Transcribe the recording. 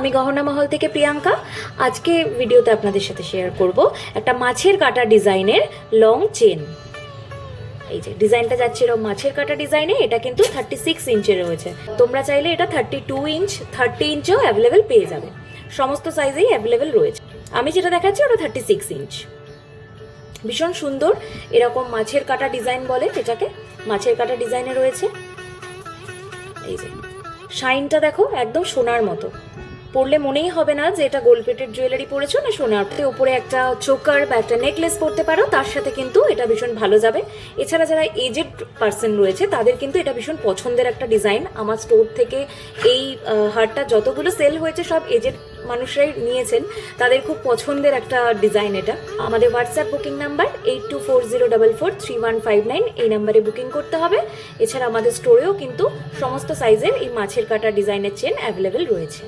আমি গহনা মহল থেকে প্রিয়াঙ্কা। আজকে ভিডিওতে আপনাদের সাথে শেয়ার করব একটা মাছের কাটা ডিজাইনের লং চেন। এই যে ডিজাইনটা যাচ্ছে এরকম মাছের কাটা ডিজাইনে, এটা কিন্তু 36 ইঞ্চের রয়েছে। তোমরা চাইলে এটা 32 ইঞ্চ 30 ইঞ্চও অ্যাভেলেবেল পেয়ে যাবে, সমস্ত সাইজেই অ্যাভেলেবেল রয়েছে। আমি যেটা দেখাচ্ছি ওটা 36 ইঞ্চ। ভীষণ সুন্দর এরকম মাছের কাটা ডিজাইন বলে এটাকে, মাছের কাটা ডিজাইনে রয়েছে। এই যে শাইনটা দেখো, একদম সোনার মতো, পরলে মনেই হবে না যে এটা গোল্ড প্লেটেড জুয়েলারি পরেছো না সোনার। উপরে একটা চোকার বা একটা নেকলেস পরতে পারো, তার সাথে কিন্তু এটা ভীষণ ভালো যাবে। এছাড়া যারা এজেড পার্সন রয়েছে তাদের কিন্তু এটা ভীষণ পছন্দের একটা ডিজাইন। আমার স্টোর থেকে এই হারটা যতগুলো সেল হয়েছে সব এজেড মানুষরাই নিয়েছেন, তাদের খুব পছন্দের একটা ডিজাইন এটা। আমাদের হোয়াটসঅ্যাপ বুকিং নাম্বার 8240443159, এই নাম্বারে বুকিং করতে হবে। এছাড়া আমাদের স্টোরেও কিন্তু সমস্ত সাইজের এই মাছের কাটা ডিজাইনের চেন অ্যাভেলেবেল রয়েছে।